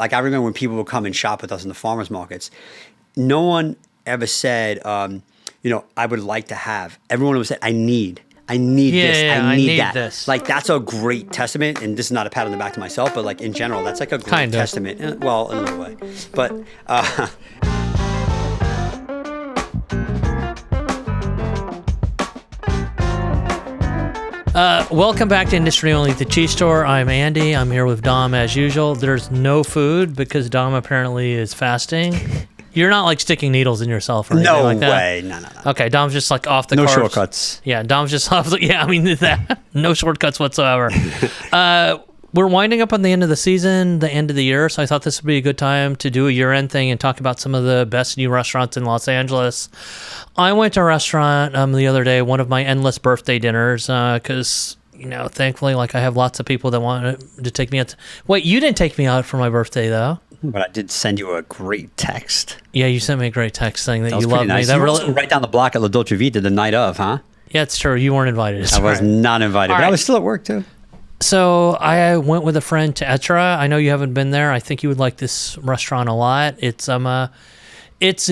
Like I remember when people would come and shop with us in the farmers markets, no one ever said, I would like to have. Everyone would say, I need this. I need that. This. Like that's a great testament. And this is not a pat on the back to myself, but like in general, that's like a great testament. Well, in a little way. But welcome back to Industry Only, the cheese store. I'm Andy. I'm here with Dom as usual. There's no food because Dom apparently is fasting. You're not like sticking needles in yourself or anything like that? No way. No. Okay, Dom's just like off the No carbs. shortcuts. Yeah, Dom's just off the... Yeah, I mean, that. No shortcuts whatsoever. We're winding up on the end of the season, the end of the year, so I thought this would be a good time to do a year-end thing and talk about some of the best new restaurants in Los Angeles. I went to a restaurant the other day, one of my endless birthday dinners, because, thankfully, like I have lots of people that want to take me out. Wait, you didn't take me out for my birthday, though. But I did send you a great text. Yeah, you sent me a great text saying that you love love nice. me. That you were really also right down the block at La Dolce Vita the night of, huh? Yeah, it's true. You weren't invited. I was not invited, but I was still at work, too. So I went with a friend to Etra. I know you haven't been there. I think you would like this restaurant a lot. It's a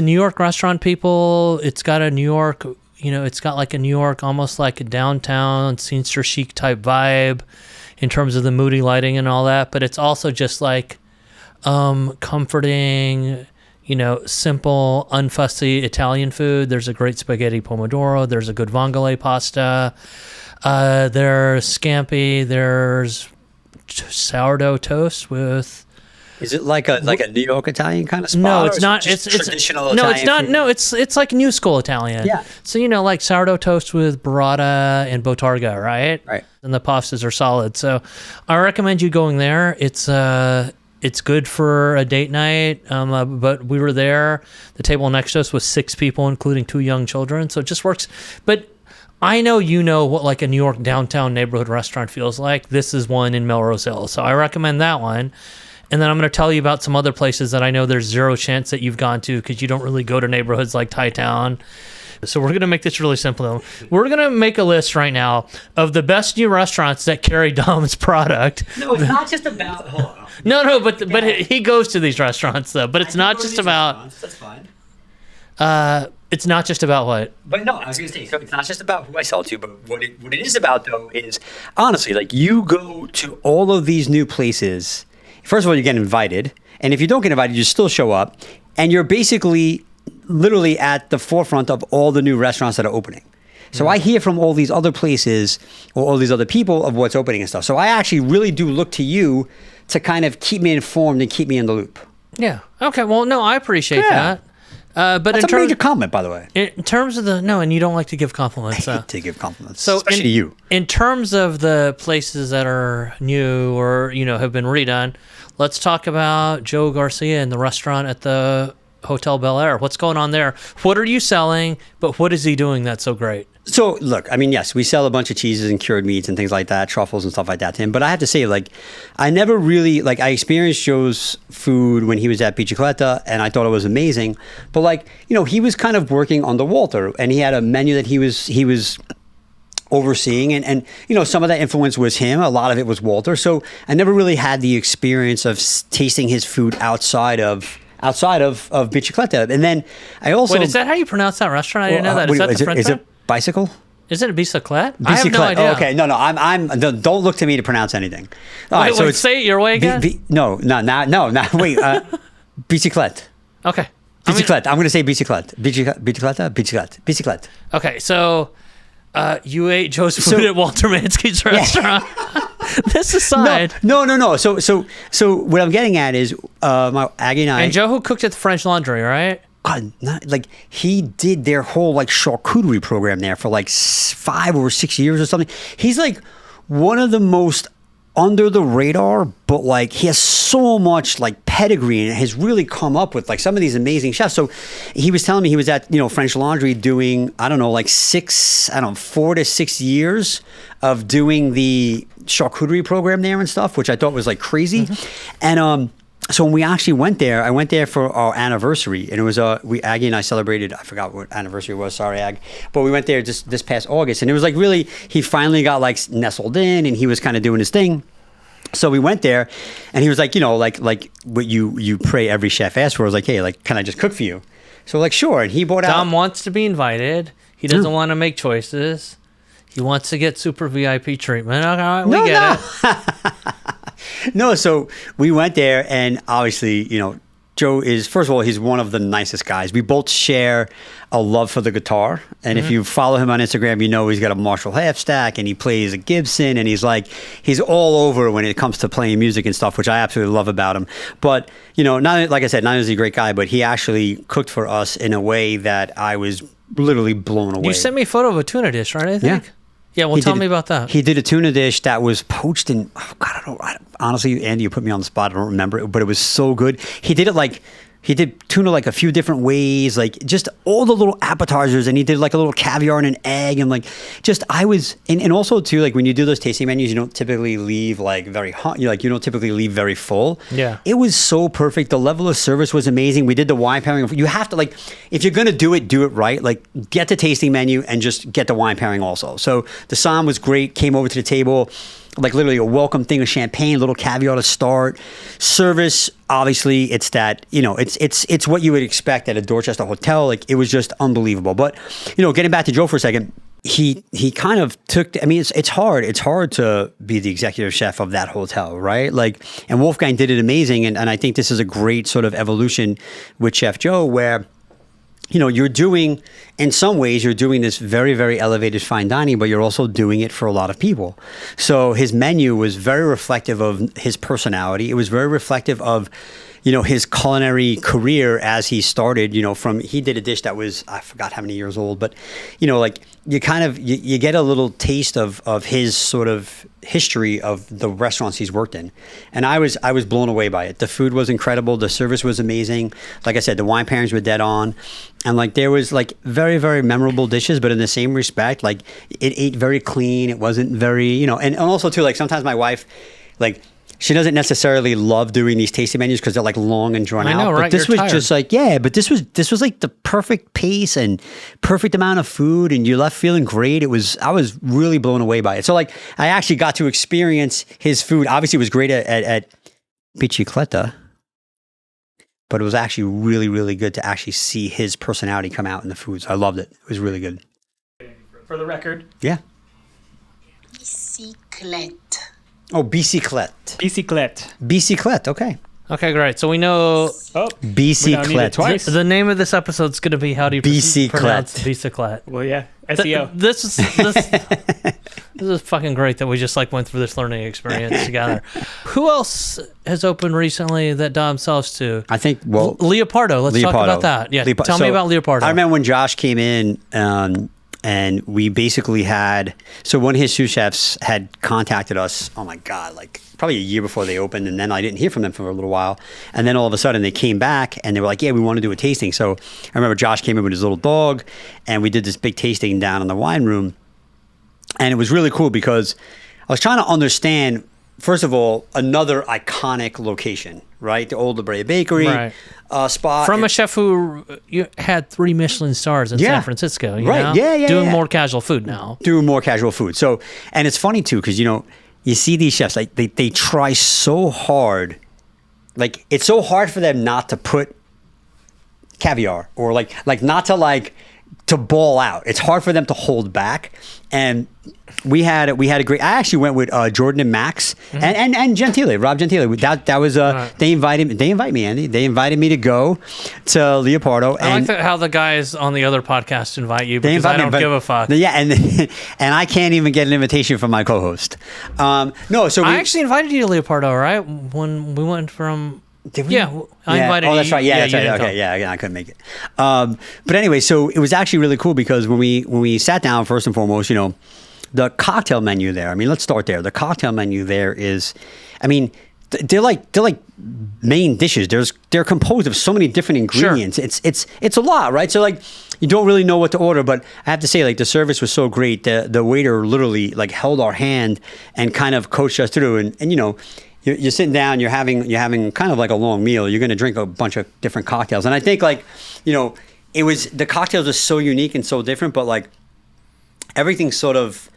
New York restaurant, people. It's got a New York, it's got like a New York, almost like a downtown sinister chic type vibe in terms of the moody lighting and all that. But it's also just like comforting, simple, unfussy Italian food. There's a great spaghetti pomodoro. There's a good vongole pasta. There's scampi. There's sourdough toast with. Is it like a New York Italian kind of spot? No, it's not. It's traditional Italian. No, it's not. Food? No, it's like new school Italian. Yeah. So like sourdough toast with burrata and botarga, right? Right. And the pastas are solid. So I recommend you going there. It's good for a date night. But we were there. The table next to us was 6 people, including 2 young children. So it just works. But I know what like a New York downtown neighborhood restaurant feels like. This is one in Melrose Hill. So I recommend that one. And then I'm going to tell you about some other places that I know there's zero chance that you've gone to because you don't really go to neighborhoods like Thai Town. So we're going to make this really simple. We're going to make a list right now of the best new restaurants that carry Dom's product. No, it's not just about... Hold on. No, but he goes to these restaurants, though. But it's not just about... That's fine. It's not just about what? But no, I was going to say, so it's not just about who I sell to, but what it is about, though, is honestly, like you go to all of these new places. First of all, you get invited. And if you don't get invited, you still show up. And you're basically literally at the forefront of all the new restaurants that are opening. So I hear from all these other places or all these other people of what's opening and stuff. So I actually really do look to you to kind of keep me informed and keep me in the loop. Yeah. Okay. Well, no, I appreciate that. But that's a major comment, by the way. In terms of and you don't like to give compliments. I hate to give compliments, so especially to you. In terms of the places that are new or have been redone, let's talk about Joe Garcia and the restaurant at the Hotel Bel Air. What's going on there? What are you selling? But what is he doing that's so great? So look, I mean, yes, we sell a bunch of cheeses and cured meats and things like that, truffles and stuff like that to him. But I have to say, like, I never really, like, I experienced Joe's food when he was at Bicicletta and I thought it was amazing. But like, he was kind of working under Walter and he had a menu that he was overseeing and some of that influence was him. A lot of it was Walter. So I never really had the experience of tasting his food outside of Bicicletta. And then I also... Wait, is that how you pronounce that restaurant? I didn't know that. Is that the French? Is it bicycle? Is it a biciclette? I have no idea. Oh, okay, no, don't look to me to pronounce anything. All right, so say it your way again? No, wait, biciclette. Okay. Biciclette. I'm going to say biciclette. Biciclette. Okay, so you ate Joe's food at Walter Mansky's restaurant. This aside. No. So what I'm getting at is my Aggie and I... And Joe who cooked at the French Laundry, right? God, he did their whole like charcuterie program there for like 5 or 6 years or something. He's like one of the most under the radar, but like he has so much like pedigree and has really come up with like some of these amazing chefs. So he was telling me he was at French Laundry doing 4 to 6 years of doing the charcuterie program there and stuff, which I thought was like crazy. And so when we actually went there, I went there for our anniversary, and it was Aggie and I celebrated. I forgot what anniversary it was. Sorry, Ag. But we went there just this past August, and it was like really he finally got like nestled in, and he was kind of doing his thing. So we went there, and he was like, like what you pray every chef asks for. I was like, hey, like, can I just cook for you? So like, sure. And he brought out. Dom wants to be invited. He doesn't want to make choices. He wants to get super VIP treatment. Okay, we get it. No, so we went there, and obviously, Joe is, first of all, he's one of the nicest guys. We both share a love for the guitar. And if you follow him on Instagram, he's got a Marshall half stack, and he plays a Gibson, and he's all over when it comes to playing music and stuff, which I absolutely love about him. But, not, like I said, not only is he a great guy, but he actually cooked for us in a way that I was literally blown away. You sent me a photo of a tuna dish, right, I think? Yeah, well, tell me about that. He did a tuna dish that was poached in, I don't know. Honestly, Andy, you put me on the spot. I don't remember it, but it was so good. He did tuna like a few different ways, like just all the little appetizers, and he did like a little caviar and an egg, and and also too, like when you do those tasting menus, you don't typically leave like very hot, you don't typically leave very full. Yeah. It was so perfect. The level of service was amazing. We did the wine pairing. You have to, like, if you're going to do it right. Like, get the tasting menu and just get the wine pairing also. So the Sam was great, came over to the table, like literally a welcome thing of champagne, a little caviar to start. Service, obviously, it's that, it's what you would expect at a Dorchester hotel. Like, it was just unbelievable. But, getting back to Joe for a second, he kind of took, it's hard to be the executive chef of that hotel, right? Like, and Wolfgang did it amazing. And I think this is a great sort of evolution with Chef Joe, where you're doing, in some ways, you're doing this very, very elevated fine dining, but you're also doing it for a lot of people. So his menu was very reflective of his personality. It was very reflective of, his culinary career as he started, he did a dish that was, I forgot how many years old, but, like you kind of, you get a little taste of his sort of history of the restaurants he's worked in. And I was blown away by it. The food was incredible. The service was amazing. Like I said, the wine pairings were dead on. And like, there was like very, very memorable dishes, but in the same respect, like it ate very clean. It wasn't very, and also too, like sometimes my wife, like, she doesn't necessarily love doing these tasting menus because they're like long and drawn out. I know, but right? this You're was tired. just like, but this was like the perfect pace and perfect amount of food, and you left feeling great. I was really blown away by it. So like, I actually got to experience his food. Obviously, it was great at Bicicletta, but it was actually really, really good to actually see his personality come out in the foods. I loved it. It was really good. For the record. Yeah. Biciclette. Oh, bicyclette. Bicyclette. Bicyclette, okay. Okay, great. So we know Oh. Bicyclette. We now need it twice. the name of this episode is going to be how do you Bicyclette. pronounce bicyclette? Well, yeah. SEO. This is fucking great that we just like went through this learning experience together. Who else has opened recently that Dom sells to? I think, well... Leopardo. Let's talk about that. Yeah, tell me about Leopardo. I remember when Josh came in, and we basically had... So one of his sous chefs had contacted us, oh my God, like probably a year before they opened, and then I didn't hear from them for a little while. And then all of a sudden they came back, and they were like, yeah, we want to do a tasting. So I remember Josh came in with his little dog, and we did this big tasting down in the wine room. And it was really cool because I was trying to understand, first of all, another iconic location, right? The old La Brea Bakery spot. From a chef who had 3 Michelin stars in San Francisco. You know? Yeah. Doing more casual food now. Doing more casual food. So, and it's funny too, because, you see these chefs, like they try so hard. Like, it's so hard for them not to put caviar or like not to ball out. It's hard for them to hold back. And we had a great. I actually went with Jordan and Max and Gentile, Rob Gentile. That was they invited me, Andy. They invited me to go to Leopardo. I like how the guys on the other podcast invite you because invite I don't give a fuck. Yeah, and I can't even get an invitation from my co-host. No, so I actually invited you to Leopardo, right? When we went from. Did we? Yeah, I invited you. Oh, that's right. Yeah, that's you right. didn't Okay, come. yeah, I couldn't make it. But anyway, so it was actually really cool because when we sat down, first and foremost, the cocktail menu there. I mean, let's start there. The cocktail menu there is, they're like main dishes. They're composed of so many different ingredients. Sure. It's a lot, right? So like you don't really know what to order, but I have to say, like, the service was so great. The waiter literally like held our hand and kind of coached us through, and you're sitting down, you're having kind of like a long meal. You're going to drink a bunch of different cocktails. And I think the cocktails are so unique and so different, but like everything sort of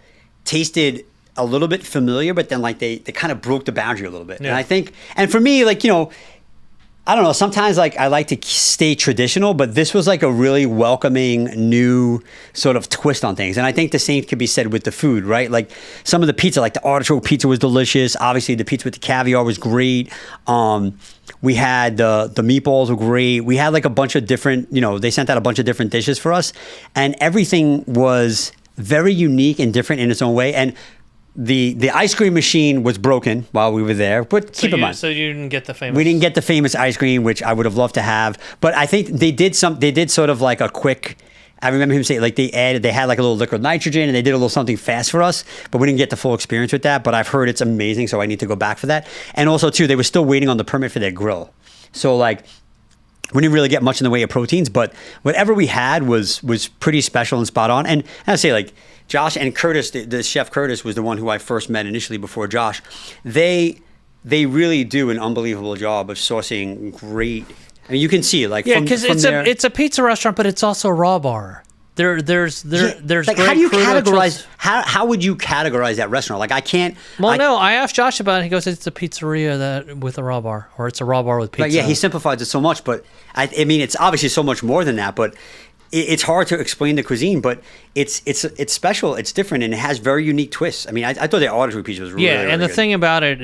tasted a little bit familiar, but then like they kind of broke the boundary a little bit. Yeah. And I think, and for me, like, you know, I don't know, sometimes like I like to stay traditional, but this was like a really welcoming new sort of twist on things. And I think the same could be said with the food, right? Like some of the pizza, like the artichoke pizza was delicious. Obviously the pizza with the caviar was great. We had the meatballs were great. We had like a bunch of different, you know, they sent out a bunch of different dishes for us, and everything was very unique and different in its own way. And the ice cream machine was broken while we were there, but keep in mind. So you didn't get the famous. We didn't get the famous ice cream, which I would have loved to have. But I think they did sort of like a quick. I remember him saying like they had like a little liquid nitrogen and they did a little something fast for us, but we didn't get the full experience with that. But I've heard it's amazing, so I need to go back for that. And also too, they were still waiting on the permit for their grill, so like. We didn't really get much in the way of proteins, but whatever we had was pretty special and spot on. And I say like Josh and Curtis, the chef Curtis was the one who I first met initially before Josh. They really do an unbelievable job of sourcing great. I mean, you can see like because it's a pizza restaurant, but it's also a raw bar. There's like great how do you crew that categorize how would you categorize that restaurant? Like I can't. Well, no, I asked Josh about it. He goes, it's a pizzeria that with a raw bar, or it's a raw bar with pizza. But yeah, he simplifies it so much. But I mean, it's obviously so much more than that. But it's hard to explain the cuisine. But it's special. It's different, and it has very unique twists. I mean, I thought the artichoke pizza was really, really and the good. thing about it,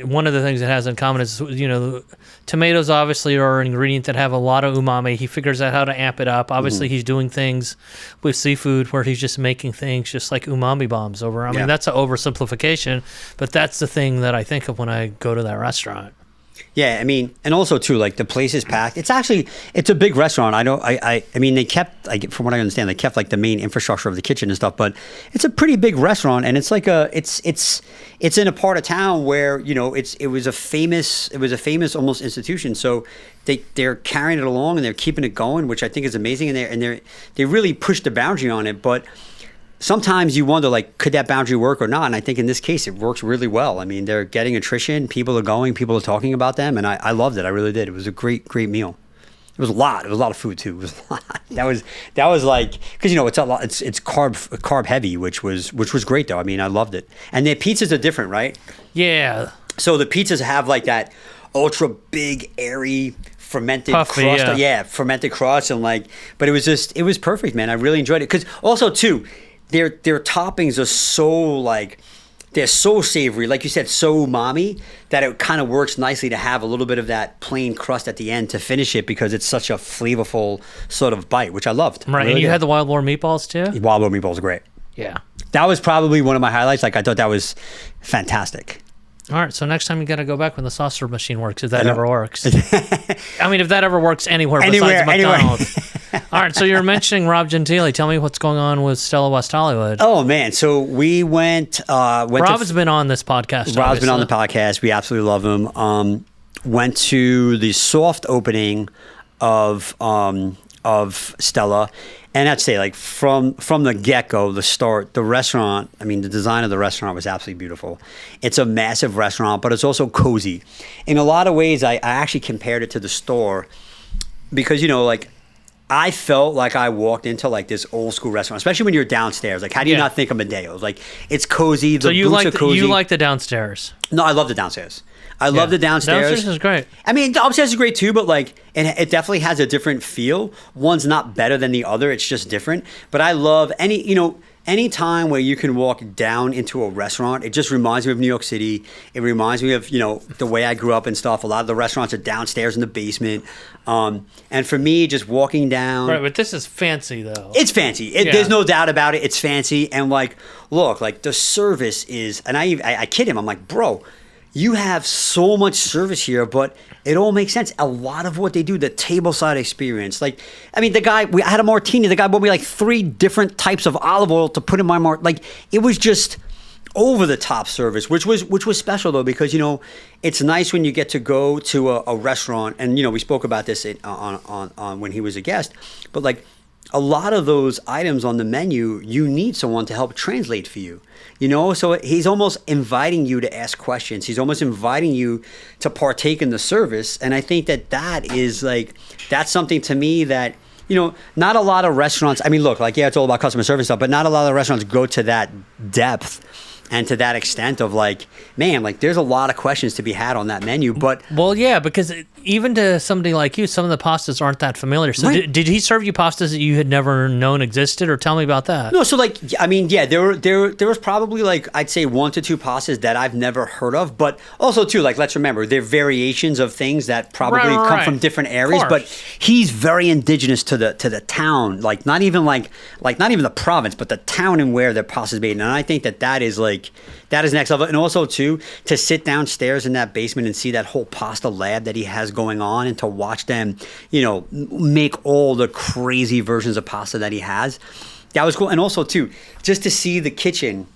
one of the things it has in common is, you know, tomatoes obviously are an ingredient that have a lot of umami. He figures out how to amp it up. Obviously, he's doing things with seafood where he's just making things just like umami bombs over. I mean, that's an oversimplification, but that's the thing that I think of when I go to that restaurant. Yeah, I mean, and also too, like the place is packed. It's a big restaurant. I mean, they kept, from what I understand, they kept like the main infrastructure of the kitchen and stuff. But it's a pretty big restaurant, and it's like it's in a part of town where, you know, it was a famous almost institution. So they're carrying it along and they're keeping it going, which I think is amazing. And they really pushed the boundary on it, but. Sometimes you wonder, like, could that boundary work or not? And I think in this case, it works really well. I mean, they're getting attrition. People are going. People are talking about them. And I loved it. I really did. It was a great, great meal. It was a lot. It was a lot of food, too. It was a lot. That was like, because, you know, it's a lot. It's carb heavy, which was great, though. I mean, I loved it. And their pizzas are different, right? Yeah. So the pizzas have, like, that ultra big, airy, fermented puffy, crust. Yeah, fermented crust. And, like, but it was perfect, man. I really enjoyed it. Because also, too, Their toppings are so like they're so savory, like you said, so umami that it kind of works nicely to have a little bit of that plain crust at the end to finish it because it's such a flavorful sort of bite, which I loved. Right, really and you did. had the wild boar meatballs too. Wild boar meatballs are great. Yeah, that was probably one of my highlights. Like I thought that was fantastic. All right, so next time you got to go back when the saucer machine works, if that ever works. I mean, if that ever works anywhere besides McDonald's. All right, so you're mentioning Rob Gentili. Tell me what's going on with Stella West Hollywood. Oh, man. So we went Rob's been on this podcast. Rob's been on the podcast. We absolutely love him. Went to the soft opening of Stella. And I'd say, like, from the get-go, the start, the restaurant, I mean, the design of the restaurant was absolutely beautiful. It's a massive restaurant, but it's also cozy. In a lot of ways, I actually compared it to the store because, you know, like, I felt like I walked into, like, this old-school restaurant, especially when you're downstairs. Like, how do you not think of Medeo's? Like, it's cozy. The booths are cozy. You like the downstairs? No, I love the downstairs. I love the downstairs. Downstairs is great. I mean, the upstairs is great too, but like, it definitely has a different feel. One's not better than the other. It's just different. But I love any time where you can walk down into a restaurant. It just reminds me of New York City. It reminds me of, you know, the way I grew up and stuff. A lot of the restaurants are downstairs in the basement. And for me, just walking down. Right, but this is fancy though. It's fancy. There's no doubt about it. It's fancy. And like, look, like the service is, and I kid him. I'm like, bro, you have so much service here, but it all makes sense. A lot of what they do, the tableside experience. Like, I mean, I had a martini. The guy bought me like 3 different types of olive oil to put in my like, it was just over the top service, which was special though, because, you know, it's nice when you get to go to a restaurant, and, you know, we spoke about this on when he was a guest, but like, a lot of those items on the menu, you need someone to help translate for you, you know? So he's almost inviting you to ask questions. He's almost inviting you to partake in the service. And I think that is like, that's something to me that, you know, not a lot of restaurants, I mean, look, like, yeah, it's all about customer service stuff, but not a lot of restaurants go to that depth And to that extent of like, man, like there's a lot of questions to be had on that menu. But Well, yeah, because even to somebody like you, some of the pastas aren't that familiar. So Right. did he serve you pastas that you had never known existed, or tell me about that? no, so like, I mean, yeah, there was probably like, I'd say 1 to 2 pastas that I've never heard of, but also too, like, let's remember, they're variations of things that probably come Right. from different areas, Of but course. he's very indigenous to the town, like not even not even the province, but the town and where their pasta is made. And I think that is like, that is next level. And also too, to sit downstairs in that basement and see that whole pasta lab that he has going on, and to watch them, make all the crazy versions of pasta that he has. That was cool. And also too, just to see the kitchen.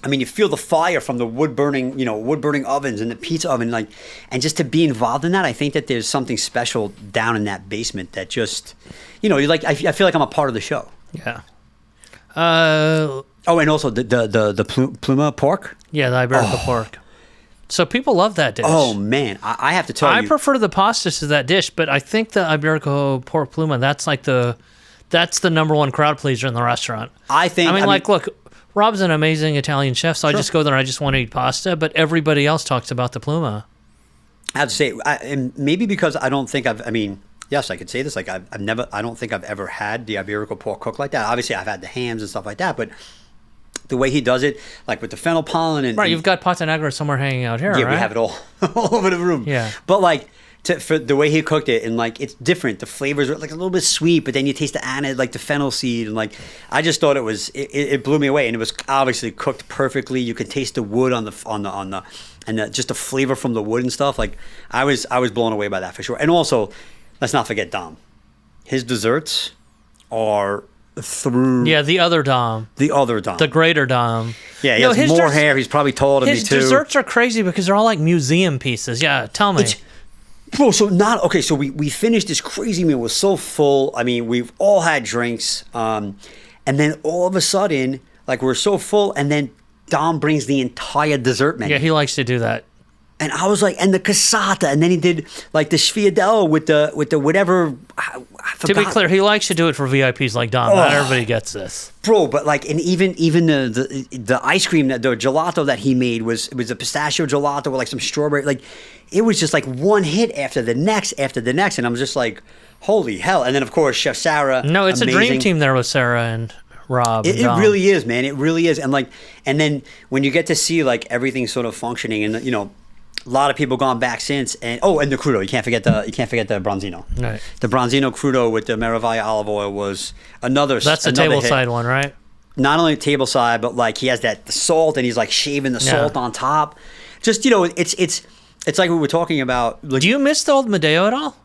I mean, you feel the fire from the wood burning ovens and the pizza oven, like, and just to be involved in that, I think that there's something special down in that basement that just, you like. I feel like I'm a part of the show. Yeah. Oh, and also the pluma pork. Yeah, the Iberico pork. So people love that dish. Oh man, I have to tell I you, prefer the pastas to that dish, but I think the Iberico pork pluma, that's the number one crowd pleaser in the restaurant. I mean, look, Rob's an amazing Italian chef, so I just go there and I just want to eat pasta, but everybody else talks about the pluma. I have to say, and maybe because I don't think I mean, yes, I could say this. Like I don't think I've ever had the Iberico pork cooked like that. Obviously, I've had the hams and stuff like that, but the way he does it, like with the fennel pollen and Right, you've got pata negra somewhere hanging out here, yeah, right? we have it all over the room. Yeah. But like for the way he cooked it, and like it's different. The flavors are like a little bit sweet, but then you taste the anise, like the fennel seed, and like I just thought it blew me away, and it was obviously cooked perfectly. You could taste the wood on the and just the flavor from the wood and stuff. Like I was blown away by that for sure. And also, let's not forget Dom. His desserts are through Yeah, the other Dom. the other Dom. The greater Dom. Yeah, he No, has his more des- hair. He's probably taller than me His too. desserts are crazy because they're all like museum pieces. Yeah, tell me. Bro, so we finished this crazy meal. It was so full. I mean, we've all had drinks. And then all of a sudden, like we're so full, and then Dom brings the entire dessert menu. Yeah, he likes to do that. And I was like, and the cassata, and then he did like the sfiadello with the whatever. I To be forgot. clear, he likes to do it for VIPs like Dom. Not everybody gets this. Bro, but like, and even the ice cream, the gelato that he made was a pistachio gelato with like some strawberry. Like, it was just like one hit after the next, and I'm just like, holy hell! And then of course Chef Sarah. No, it's a dream amazing. team there with Sarah and Rob. and It Dom. really is, man. It really is, and then when you get to see like everything sort of functioning, and a lot of people gone back since, and the crudo. You can't forget the bronzino. Right. The bronzino crudo with the Meraviglia olive oil was another. That's the another table hit. side one, right? Not only table side, but like he has the salt, and he's like shaving the salt on top. Just it's like we were talking about. Like, Do you miss the old Medeo at all?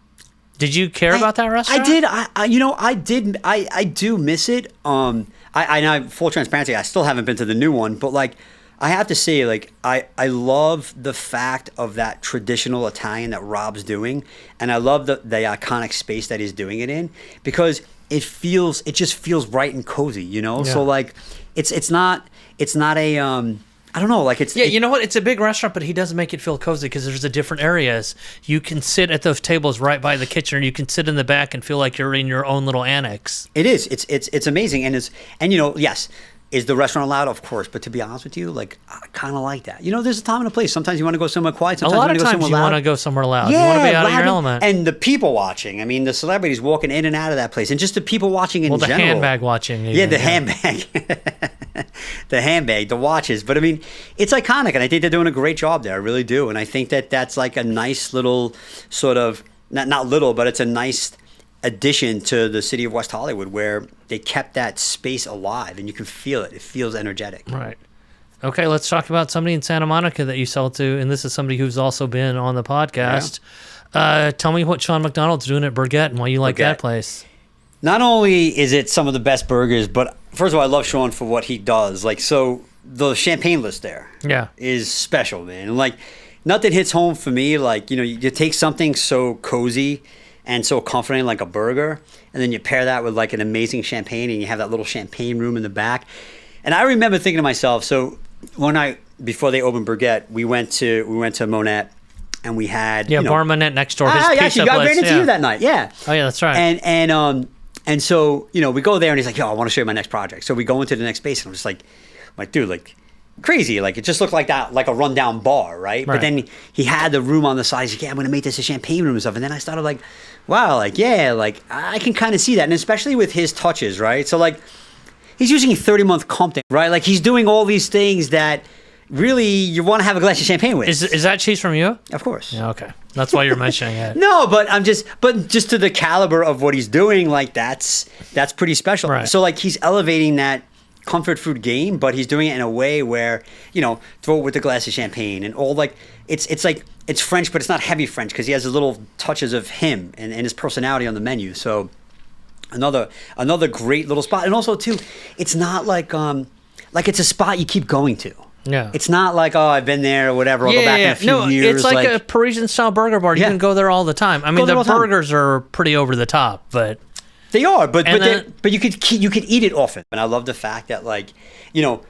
Did you care about that restaurant? I did. I did. I do miss it. I full transparency. I still haven't been to the new one, but like I have to say, like I love the fact of that traditional Italian that Rob's doing, and I love the iconic space that he's doing it in, because it just feels right and cozy, Yeah. So like it's not a I don't know, like it's Yeah, you know what? It's a big restaurant, but he doesn't make it feel cozy because there's the different areas. You can sit at those tables right by the kitchen, or you can sit in the back and feel like you're in your own little annex. It is. It's amazing, and yes. Is the restaurant allowed? Of course, but to be honest with you, like I kind of like that. There's a time and a place. Sometimes you want to go somewhere quiet. A Sometimes lot of you want to times go you somewhere want loud. to go somewhere loud. You want to be out of your loud element. And the people watching. I mean, the celebrities walking in and out of that place, and just the people watching in Well, the general. handbag watching. Yeah, even, the handbag. The handbag, the watches. But I mean, it's iconic, and I think they're doing a great job there. I really do. And I think that that's like a nice little sort of, not little, but it's a nice addition to the city of West Hollywood, where they kept that space alive, and you can feel it. It feels energetic. Right. Okay, let's talk about somebody in Santa Monica that you sell to, and this is somebody who's also been on the podcast. Tell me what Sean McDonald's doing at Burgett and why you like that Burgett. place. Not only is it some of the best burgers, but first of all, I love Sean for what he does. Like, so the champagne list there Yeah. is special, man. And like, nothing hits home for me. Like, you take something so cozy and so comforting like a burger, and then you pair that with like an amazing champagne, and you have that little champagne room in the back. And I remember thinking to myself, so one night before they opened Burgett, we went to Monette, and we had Bar Manette next door. His I pizza actually place. ran into you that night. Yeah. Oh yeah, that's right. And so we go there, and he's like, "Yo, I want to show you my next project." So we go into the next space, and I'm just like, dude, like, crazy. Like it just looked like that, like a rundown bar, right? But then he had the room on the side. He's like, yeah, I'm gonna make this a champagne room and stuff. And then I started like, wow, like yeah, like I can kind of see that, and especially with his touches, right? So like he's using 30-month Compton, right? Like he's doing all these things that really you want to have a glass of champagne with. Is that cheese from you? Of course. Yeah, okay. That's why you're mentioning it. No, but just to the caliber of what he's doing, like that's pretty special. Right. So like he's elevating that comfort food game, but he's doing it in a way where, you know, throw it with a glass of champagne and all like it's like it's French, but it's not heavy French because he has the little touches of him and his personality on the menu. So another great little spot. And also too, it's not like it's a spot you keep going to. Yeah. It's not like, oh, I've been there or whatever. I'll go back in a few years. It's like a Parisian-style burger bar. You can go there all the time. I mean, the burgers are pretty over the top, but... They are, but you could eat it often. And I love the fact that, like, you know,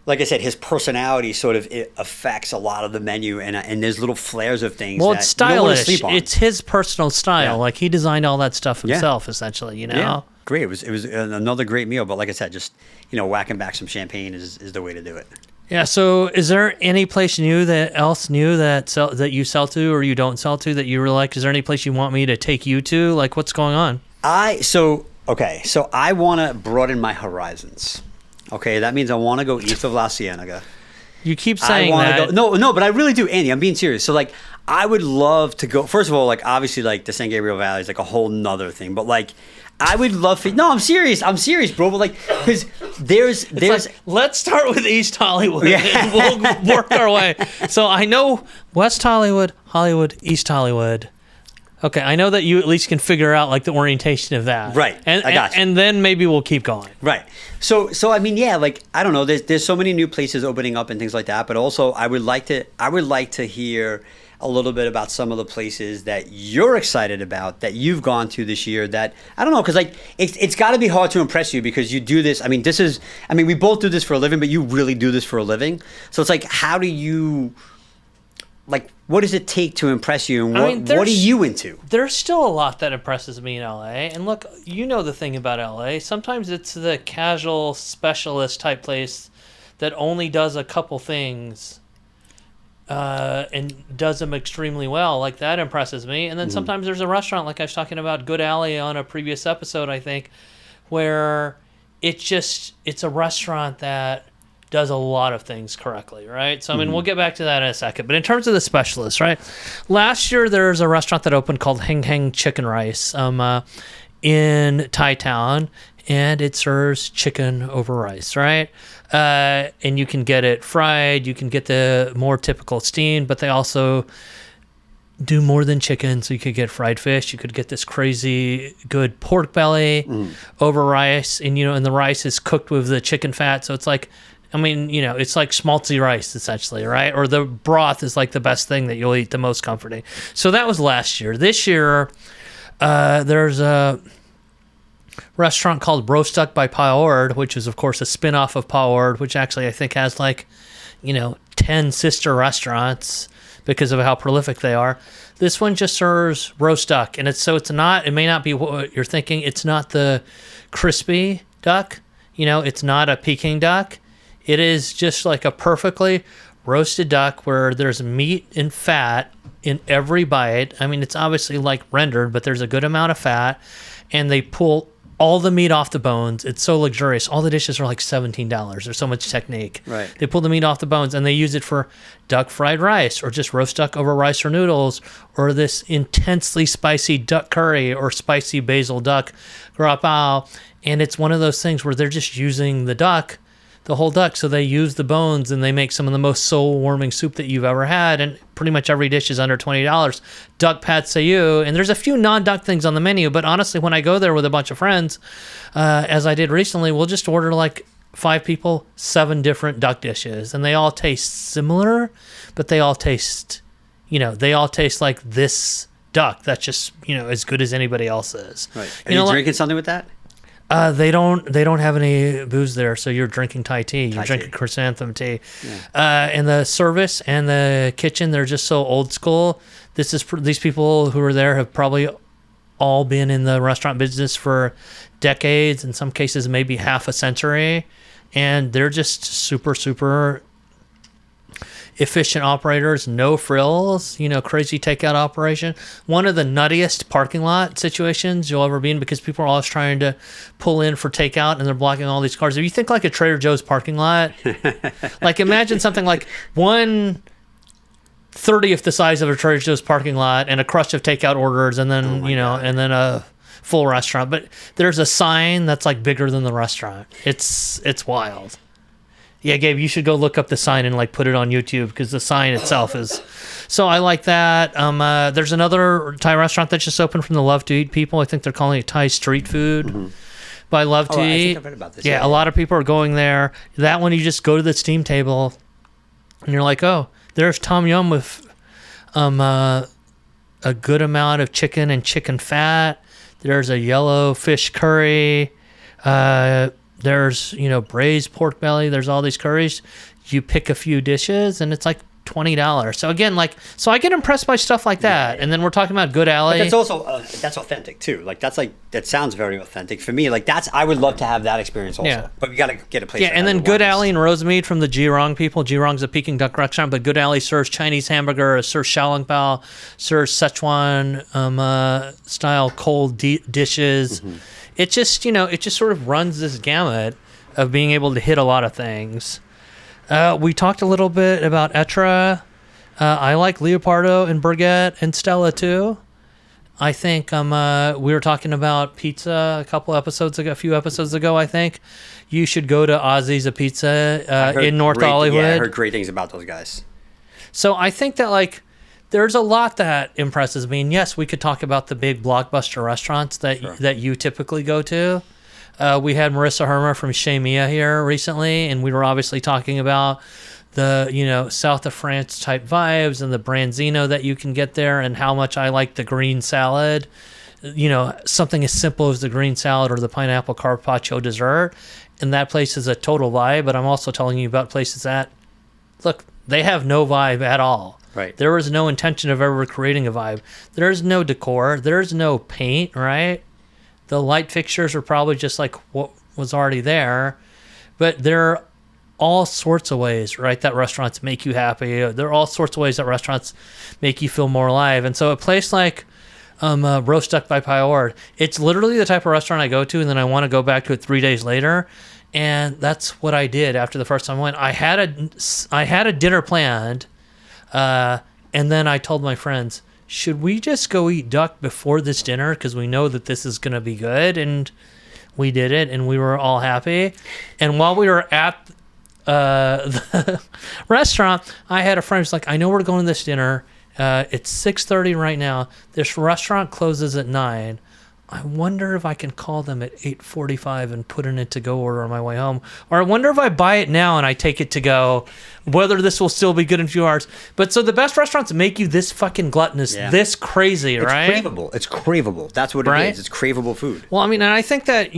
like I said, his personality sort of it affects a lot of the menu, and there's little flares of things. Well, that it's stylish. You don't want to sleep on. It's his personal style. Yeah. Like he designed all that stuff himself, essentially. You know. Yeah. Great. It was another great meal. But like I said, just whacking back some champagne is the way to do it. Yeah. So, is there any place that you sell to or you don't sell to that you really like? Is there any place you want me to take you to? Like, what's going on? So I want to broaden my horizons. Okay, that means I want to go east of La Cienega. You keep saying that. No, but I really do, Andy. I'm being serious. So, like, I would love to go. First of all, like, obviously, like, the San Gabriel Valley is like a whole nother thing. But like, I would love to. No, I'm serious, bro. But like, because there's like, let's start with East Hollywood. Yeah. And we'll work our way. So I know West Hollywood, East Hollywood. Okay, I know that you at least can figure out like the orientation of that. Right. And I got you. And then maybe we'll keep going. Right. So I mean, yeah, like I don't know. There's so many new places opening up and things like that. But also, I would like to hear a little bit about some of the places that you're excited about that you've gone to this year. That I don't know, because like it's got to be hard to impress you because you do this. I mean, we both do this for a living, but you really do this for a living. So it's like, how do you? Like, what does it take to impress you, and what are you into? There's still a lot that impresses me in LA. And look, you know the thing about LA. Sometimes it's the casual specialist type place that only does a couple things and does them extremely well. Like, that impresses me. And then sometimes there's a restaurant, like I was talking about Good Alley on a previous episode, I think, where it's a restaurant that does a lot of things correctly, right? So, I mean, we'll get back to that in a second. But in terms of the specialists, right? Last year, there was a restaurant that opened called Heng Heng Chicken Rice in Thai Town, and it serves chicken over rice, right? And you can get it fried. You can get the more typical steamed, but they also do more than chicken. So you could get fried fish. You could get this crazy good pork belly over rice. And, and the rice is cooked with the chicken fat. So it's like, it's like schmaltzy rice, essentially, right? Or the broth is like the best thing that you'll eat, the most comforting. So that was last year. This year, there's a restaurant called Roast Duck by Paord, which is, of course, a spin-off of Paord, which actually I think has 10 sister restaurants because of how prolific they are. This one just serves roast duck, and it may not be what you're thinking. It's not the crispy duck. It's not a Peking duck. It is just like a perfectly roasted duck where there's meat and fat in every bite. I mean, it's obviously like rendered, but there's a good amount of fat, and they pull all the meat off the bones. It's so luxurious. All the dishes are like $17. There's so much technique. Right. They pull the meat off the bones, and they use it for duck fried rice, or just roast duck over rice or noodles, or this intensely spicy duck curry or spicy basil duck grapao. And it's one of those things where they're just using the whole duck. So they use the bones, and they make some of the most soul-warming soup that you've ever had. And pretty much every dish is under $20. Duck pad sayu, and there's a few non-duck things on the menu. But honestly, when I go there with a bunch of friends, as I did recently, we'll just order like 5 people, 7 different duck dishes, and they all taste similar, but they all taste like this duck that's just as good as anybody else's. Right. Are you drinking something with that? They don't have any booze there, so you're drinking Thai tea. You're drinking chrysanthemum tea. Yeah. And the service and the kitchen, they're just so old school. These people who are there have probably all been in the restaurant business for decades, in some cases maybe half a century. and they're just super, super efficient operators, no frills, crazy takeout operation. One of the nuttiest parking lot situations you'll ever be in, because people are always trying to pull in for takeout and they're blocking all these cars. If you think like a Trader Joe's parking lot, like imagine something like 1/30th the size of a Trader Joe's parking lot and a crush of takeout orders, and then and then a full restaurant. But there's a sign that's like bigger than the restaurant. It's wild. Yeah, Gabe, you should go look up the sign and like put it on YouTube, because the sign itself is. So I like that. There's another Thai restaurant that just opened from the Love to Eat people. I think they're calling it Thai Street Food by Love to I Eat. think I've read about this. Yeah, a lot of people are going there. That one, you just go to the steam table, and you're like, oh, there's tom yum with a good amount of chicken and chicken fat. There's a yellow fish curry. There's, braised pork belly. There's all these curries. You pick a few dishes, and it's like $20. So again, so I get impressed by stuff like that. Yeah. And then we're talking about Good Alley. But that's also that's authentic too. Like that sounds very authentic for me. Like I would love to have that experience also. Yeah. But we got to get a place. Yeah, and then Good Alley and Rosemead from the Jirong people. Jirong's a Peking duck restaurant, but Good Alley serves Chinese hamburger, serves xiaolongbao, serves Szechuan style cold dishes. Mm-hmm. It just it just sort of runs this gamut of being able to hit a lot of things. We talked a little bit about Etra. I like Leopardo and Burgette and Stella too. I think we were talking about pizza a few episodes ago. I think you should go to Ozzy's a Pizza in North Hollywood. Yeah, I heard great things about those guys. So I think that there's a lot that impresses me. And yes, we could talk about the big blockbuster restaurants that you typically go to. We had Marissa Hermer from Chez Mia here recently, and we were obviously talking about the south of France type vibes and the branzino that you can get there, and how much I like the green salad. Something as simple as the green salad or the pineapple carpaccio dessert, and that place is a total vibe. But I'm also telling you about places that, look, they have no vibe at all. Right. There was no intention of ever creating a vibe. There's no decor. There's no paint, right? The light fixtures are probably just like what was already there. But there are all sorts of ways, right, that restaurants make you happy. There are all sorts of ways that restaurants make you feel more alive. And so a place like Roast Duck by Pyord, it's literally the type of restaurant I go to, and then I want to go back to it 3 days later. And that's what I did after the first time I went. I had a dinner planned. And then I told my friends, should we just go eat duck before this dinner? Because we know that this is going to be good. And we did it, and we were all happy. And while we were at the restaurant, I had a friend who's like, I know we're going to this dinner. It's 6:30 right now. This restaurant closes at 9. I wonder if I can call them at 8:45 and put in a to-go order on my way home. Or I wonder if I buy it now and I take it to go, whether this will still be good in a few hours. But so the best restaurants make you this fucking gluttonous, this crazy, right? It's craveable. It's craveable. That's what it is. It's craveable food. Well, I mean, and I think that,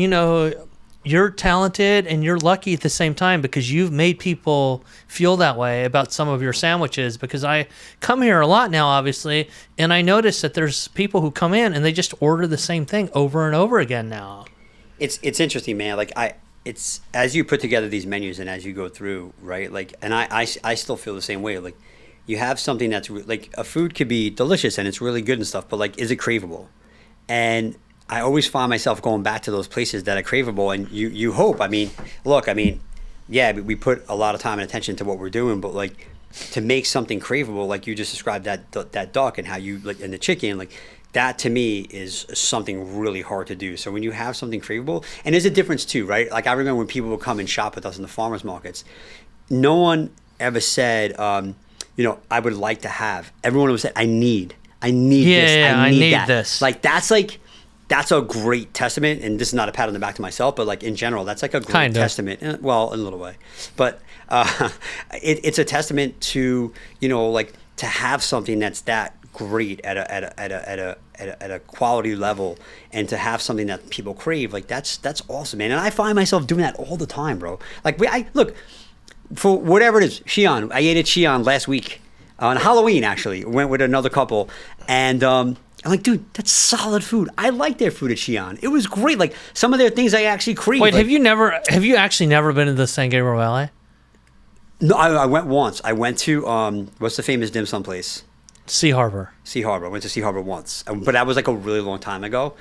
you're talented and you're lucky at the same time, because you've made people feel that way about some of your sandwiches. Because I come here a lot now, obviously, and I notice that there's people who come in and they just order the same thing over and over again now. It's interesting, man. It's as you put together these menus and as you go through, right? And I still feel the same way. Like, you have something that's like, a food could be delicious and it's really good and stuff, but is it craveable? And I always find myself going back to those places that are craveable, and you hope. Yeah, we put a lot of time and attention to what we're doing, but to make something craveable, like you just described that duck and how you and the chicken, that to me is something really hard to do. So when you have something craveable, and there's a difference too, right? I remember when people would come and shop with us in the farmers markets, no one ever said, I would like to have. Everyone would say, I need this. I need that. This. That's a great testament, and this is not a pat on the back to myself, but in general, that's a great testament. Well, in a little way, but it's a testament to to have something that's that great at a quality level, and to have something that people crave. That's awesome, man. And I find myself doing that all the time, bro. Look for whatever it is. Xi'an, I ate at Xi'an last week on Halloween. Actually, went with another couple, and I'm like, dude, that's solid food. I like their food at Xi'an. It was great. Like some of their things I actually crave. Wait, like, have you actually never been to the San Gabriel Valley? No, I went once. I went to what's the famous dim sum place? Sea Harbor. Sea Harbor. I went to Sea Harbor once, but that was like a really long time ago,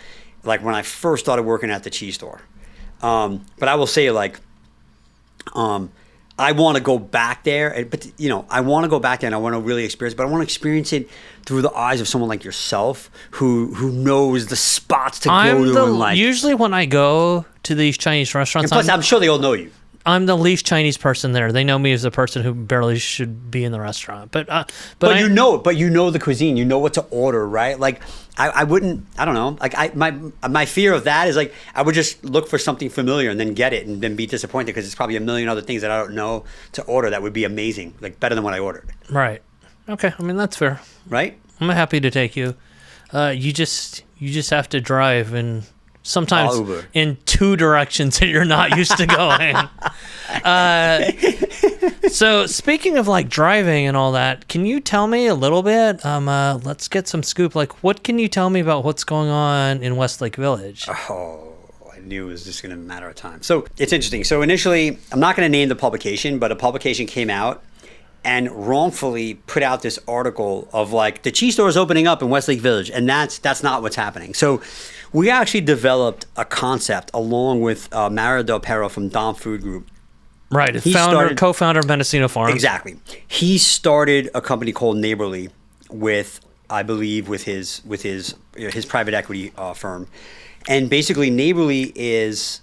like when I first started working at the cheese store. But I will say, like, I want to go back there, but I want to go back there and I want to really experience it, but I want to experience it through the eyes of someone like yourself who knows the spots to go to. And like, usually when I go to these Chinese restaurants, and plus, I'm sure they all know you. I'm the least Chinese person there. They know me as the person who barely should be in the restaurant. But you know the cuisine. You know what to order, right? Like I wouldn't. I don't know. Like my fear of that is like I would just look for something familiar and then get it and then be disappointed because it's probably a million other things that I don't know to order that would be amazing, like better than what I ordered. Right. Okay. I mean that's fair. Right. I'm happy to take you. You just have to drive and. Sometimes in two directions that you're not used to going. So speaking of like driving and all that, can you tell me a little bit? Let's get some scoop. Like, what can you tell me about what's going on in Westlake Village? Oh, I knew it was just going to matter of time. So it's interesting. So initially, I'm not going to name the publication, but a publication came out and wrongfully put out this article of like the cheese store is opening up in Westlake Village, and that's not what's happening. So we actually developed a concept along with Mario Del Perro from Dom Food Group. Right, co-founder of Mendocino Farms. Exactly. He started a company called Neighborly with, I believe, with his private equity firm, and basically Neighborly is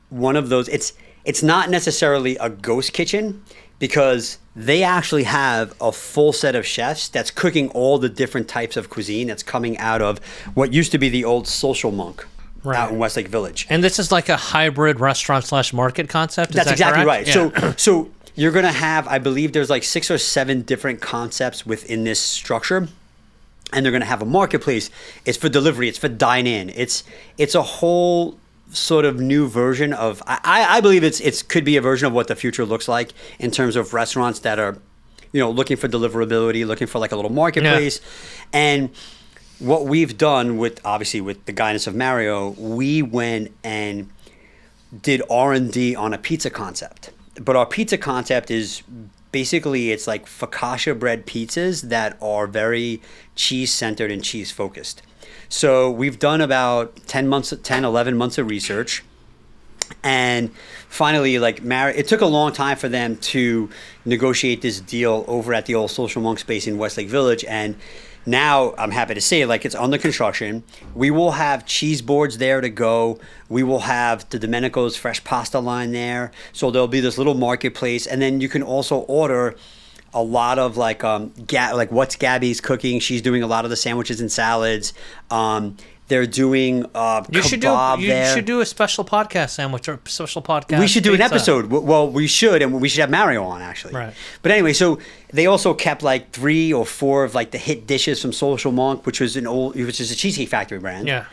one of those. It's not necessarily a ghost kitchen, because they actually have a full set of chefs that's cooking all the different types of cuisine that's coming out of what used to be the old Social Monk out in Westlake Village. And this is like a hybrid restaurant/market concept? That's exactly right. Yeah. So you're going to have, I believe there's like 6 or 7 different concepts within this structure. And they're going to have a marketplace. It's for delivery. It's for dine-in. It's a whole sort of new version of I believe it's could be a version of what the future looks like in terms of restaurants that are looking for deliverability, looking for like a little marketplace. And what we've done with the guidance of Mario, we went and did R&D on a pizza concept. But our pizza concept is basically it's like focaccia bread pizzas that are very cheese centered and cheese focused. So we've done about 11 months of research. And finally, it took a long time for them to negotiate this deal over at the old Social Monk space in Westlake Village. And now I'm happy to say, it's under construction. We will have cheese boards there to go. We will have the Domenico's fresh pasta line there. So there'll be this little marketplace. And then you can also order a lot of what's Gabby's cooking. She's doing a lot of the sandwiches and salads. They're doing kebab You should do a special podcast sandwich or special podcast. We should do pizza. an episode. Well, we should, and we should have Mario on actually. Right. But anyway, so they also kept 3 or 4 of the hit dishes from Social Monk, which is a Cheesecake Factory brand. Yeah.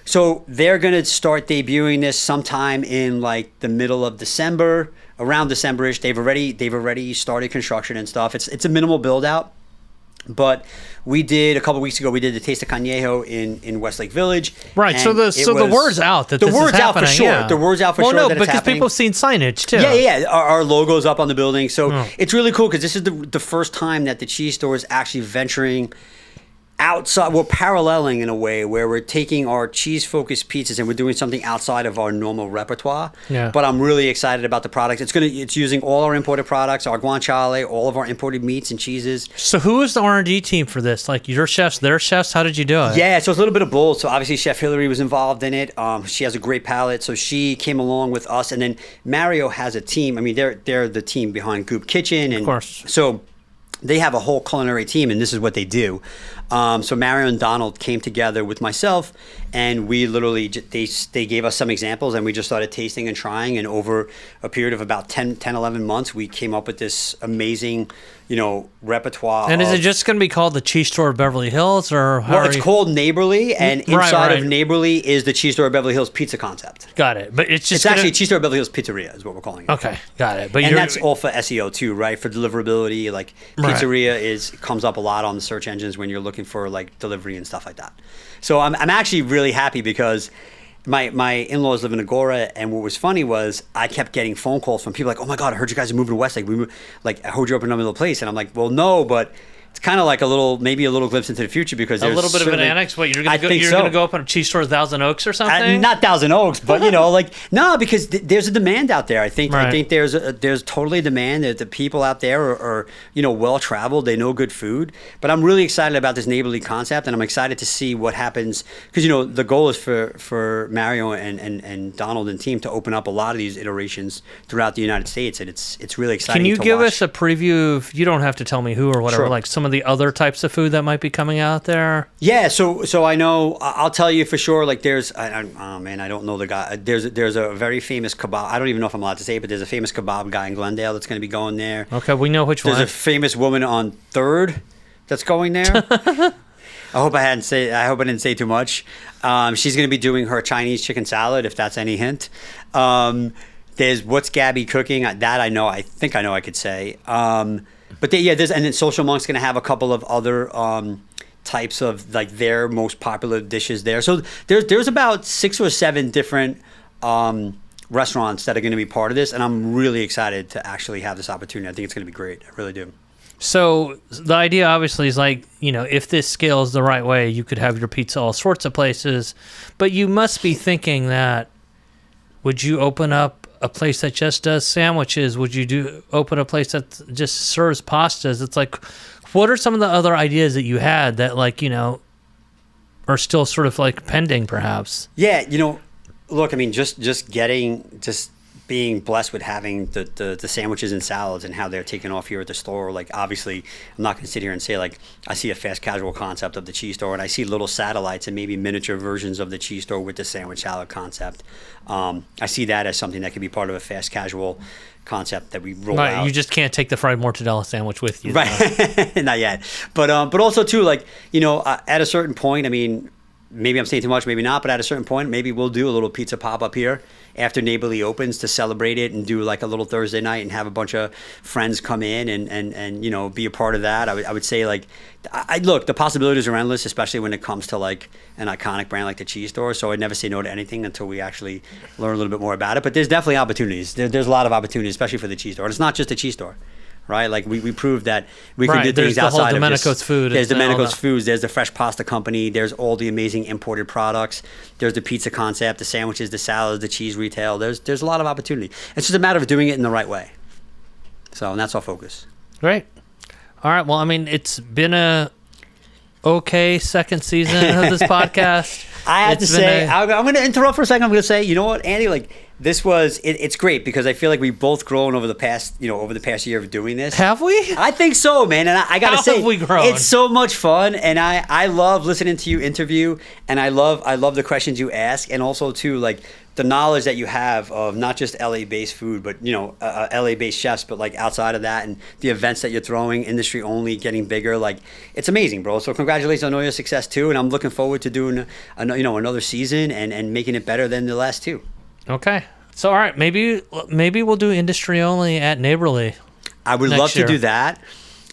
So they're gonna start debuting this sometime in the middle of December, around December-ish. They've already started construction and stuff. It's a minimal build out. But we did a couple weeks ago. We did the Taste of Cañejo in Westlake Village. Right. So the word's out that the this word's is happening. out for sure. Yeah. The word's out for sure. Well, no, that because it's happening. people have seen signage too. Yeah. Our logo's up on the building, so it's really cool because this is the first time that the cheese store is actually venturing outside. We're paralleling in a way where we're taking our cheese-focused pizzas and we're doing something outside of our normal repertoire. Yeah. But I'm really excited about the products. It's using all our imported products, our guanciale, all of our imported meats and cheeses. So who is the R&D team for this? Your chefs, their chefs? How did you do it? Yeah, so it's a little bit of both. So obviously Chef Hillary was involved in it. She has a great palate, so she came along with us. And then Mario has a team. I mean, they're the team behind Goop Kitchen. And of course. So they have a whole culinary team, and this is what they do. So Mario and Donald came together with myself, and we literally, they gave us some examples, and we just started tasting and trying, and over a period of about 10, 11 months, we came up with this amazing repertoire. And is it just going to be called the Cheese Store of Beverly Hills, or how Well, are it's you- called Neighborly, and Right, inside right. of Neighborly is the Cheese Store of Beverly Hills pizza concept. Got it. But it's just It's actually gonna- Cheese Store of Beverly Hills Pizzeria is what we're calling it. okay. Got it. But And you're that's all for SEO too, right? For deliverability, like Right. pizzeria comes up a lot on the search engines when you're looking for like delivery and stuff like that. So I'm actually really happy because my in-laws live in Agora, and what was funny was I kept getting phone calls from people like, "Oh my God, I heard you guys are moving to Westlake. I heard you open another place," and I'm like, "Well, no, but." It's kind of like maybe a little glimpse into the future because a there's little bit of an certainly- annex. What you're I going to go? think You're so. going to go up on a cheese store in Thousand Oaks or something? Not Thousand Oaks, but no, because there's a demand out there. I think Right. there's totally a demand. That the people out there are well traveled. They know good food. But I'm really excited about this neighborly concept, and I'm excited to see what happens because the goal is for Mario and Donald and team to open up a lot of these iterations throughout the United States, and it's really exciting. Can you to give watch. us a preview of, you don't have to tell me who or whatever, Sure. like some of the other types of food that might be coming out there? Yeah, so I know. I'll tell you for sure. Like, oh man, I don't know the guy. There's a very famous kebab. I don't even know if I'm allowed to say it, but there's a famous kebab guy in Glendale that's going to be going there. Okay, we know which There's one. a famous woman on Third that's going there. I hope I didn't say too much. She's going to be doing her Chinese chicken salad, if that's any hint. There's What's Gabby Cooking. That I know. I think I know. I could say. But and then Social Monk's going to have a couple of other types of like their most popular dishes there. So there's about 6 or 7 different restaurants that are going to be part of this, and I'm really excited to actually have this opportunity. I think it's going to be great. I really do. So the idea obviously is like, if this scales the right way, you could have your pizza all sorts of places, but you must be thinking that, would you open up a place that just does sandwiches? Would you open a place that just serves pastas? It's like, what are some of the other ideas that you had that are still sort of like pending perhaps? Yeah, look, I mean, just being blessed with having the sandwiches and salads and how they're taken off here at the store. Like, obviously, I'm not going to sit here and say, like, I see a fast casual concept of the cheese store, and I see little satellites and maybe miniature versions of the cheese store with the sandwich salad concept. I see that as something that could be part of a fast casual concept that we roll out. You just can't take the fried mortadella sandwich with you. Right. Not yet. But also, too, like, at a certain point, I mean, maybe I'm saying too much, maybe not, but at a certain point, maybe we'll do a little pizza pop-up here after Neighborly opens to celebrate it and do like a little Thursday night and have a bunch of friends come in and be a part of that. I would say, like, look, the possibilities are endless, especially when it comes to like an iconic brand like the cheese store. So I'd never say no to anything until we actually learn a little bit more about it. But there's definitely opportunities. There's a lot of opportunities, especially for the cheese store. And it's not just the cheese store. Right, like we proved that we can do There's things the whole outside of Domenico's just, food. There's and all Domenico's that. Foods. There's the Fresh Pasta Company. There's all the amazing imported products. There's the pizza concept, the sandwiches, the salads, the cheese retail. There's a lot of opportunity. It's just a matter of doing it in the right way. So, and that's our focus. Great. All right. Well, I mean, it's been a okay second season of this podcast. I have to say, I'm going to interrupt for a second. I'm going to say, you know what, Andy, like, this was it's great because I feel like we've both grown over the past year of doing this. Have we? I think so, man. And I gotta How say, have we grown? it's so much fun, and I love listening to you interview, and I love the questions you ask, and also too, like, the knowledge that you have of not just LA-based food, but LA-based chefs, but like outside of that, and the events that you're throwing, industry only, getting bigger. Like, it's amazing, bro. So congratulations on all your success too, and I'm looking forward to doing another season and making it better than the last two. Okay. So, all right, maybe we'll do industry only at Neighborly. I would next love to year. do that.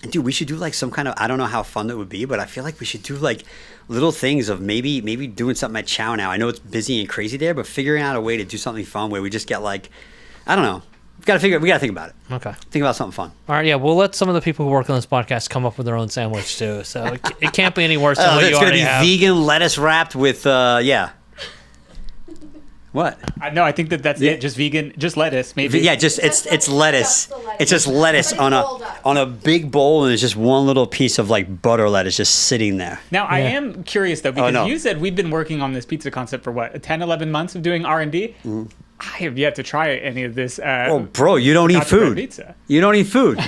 And dude, we should do like some kind of, I don't know how fun it would be, but I feel like we should do like little things of maybe doing something at Chow Now. I know it's busy and crazy there, but figuring out a way to do something fun where we just get like, I don't know. We got to think about it. Okay. Think about something fun. All right, yeah, we'll let some of the people who work on this podcast come up with their own sandwich too. So it can't be any worse than what you It's going to already be have. vegan lettuce wrapped with, What? No, I think that's it. Just vegan, just lettuce, maybe. Yeah, just it's lettuce. just the lettuce. It's just lettuce But it's rolled up. on a big bowl, and it's just one little piece of like butter lettuce just sitting there. Now, I Yeah. am curious, though, because no. you said we've been working on this pizza concept for, 10, 11 months of doing R&D? I have yet to try any of this. Oh, bro, you don't eat Not the bread food. pizza. You don't eat food.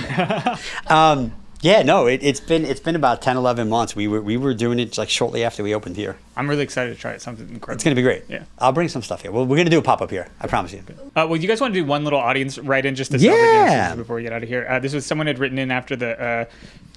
Yeah, no, it's been about 10, 11 months. We were doing it like shortly after we opened here. I'm really excited to try it. Something incredible. It's gonna be great. Yeah. I'll bring some stuff here. Well, we're gonna do a pop up here. I promise you. Well, you guys want to do one little audience write-in just to Yeah. celebrate the episode before we get out of here? This was someone had written in after the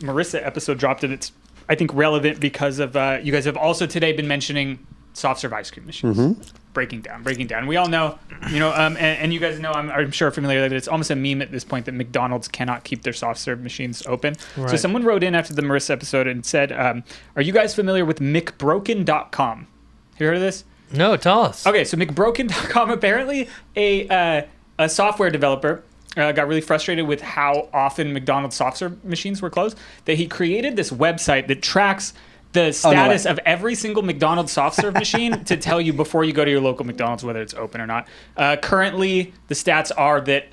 Marissa episode dropped, and it's, I think, relevant because of you guys have also today been mentioning soft serve ice cream machines. Breaking down. We all know, and you guys know, I'm sure familiar that it's almost a meme at this point that McDonald's cannot keep their soft serve machines open. Right. So someone wrote in after the Marissa episode and said, are you guys familiar with McBroken.com? Have you heard of this? No, tell us. Okay, so McBroken.com, apparently a software developer got really frustrated with how often McDonald's soft serve machines were closed, that he created this website that tracks the status of every single McDonald's soft serve machine to tell you before you go to your local McDonald's whether it's open or not. Currently, the stats are that,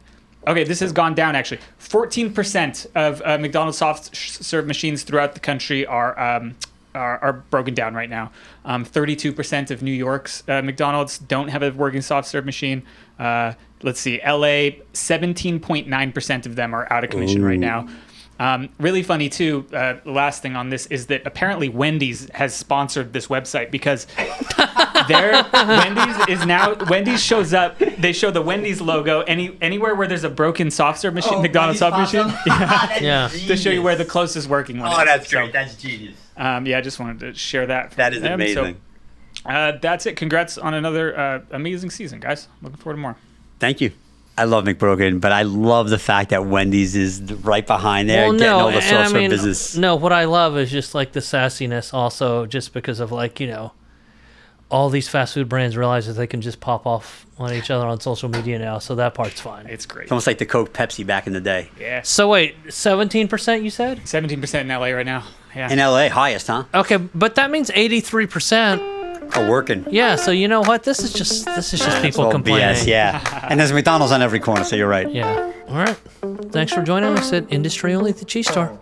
okay, this has gone down actually. 14% of McDonald's soft serve machines throughout the country are broken down right now. 32% of New York's McDonald's don't have a working soft serve machine. Let's see, LA, 17.9% of them are out of commission right now. Really funny too. The last thing on this is that apparently Wendy's has sponsored this website because Wendy's shows up. They show the Wendy's logo anywhere where there's a broken soft serve machine, McDonald's soft machine. Yeah. To show you where the closest working one is. Oh, that's So, great. That's genius. I just wanted to share that. That is amazing. So, that's it. Congrats on another amazing season, guys. Looking forward to more. Thank you. I love McBroken, but I love the fact that Wendy's is right behind there, getting all the soft serve business. No, what I love is just like the sassiness also, just because of all these fast food brands realize that they can just pop off on each other on social media now, so that part's fine. It's great. It's almost like the Coke Pepsi back in the day. Yeah. So wait, 17% you said? 17% in LA right now. Yeah. In LA, highest, huh? Okay, but that means 83%. Oh, working. Yeah, so you know what? This is just people All complaining. BS, yeah. And there's McDonald's on every corner, so you're right. Yeah. All right. Thanks for joining us at Industry Only at the Cheese Store.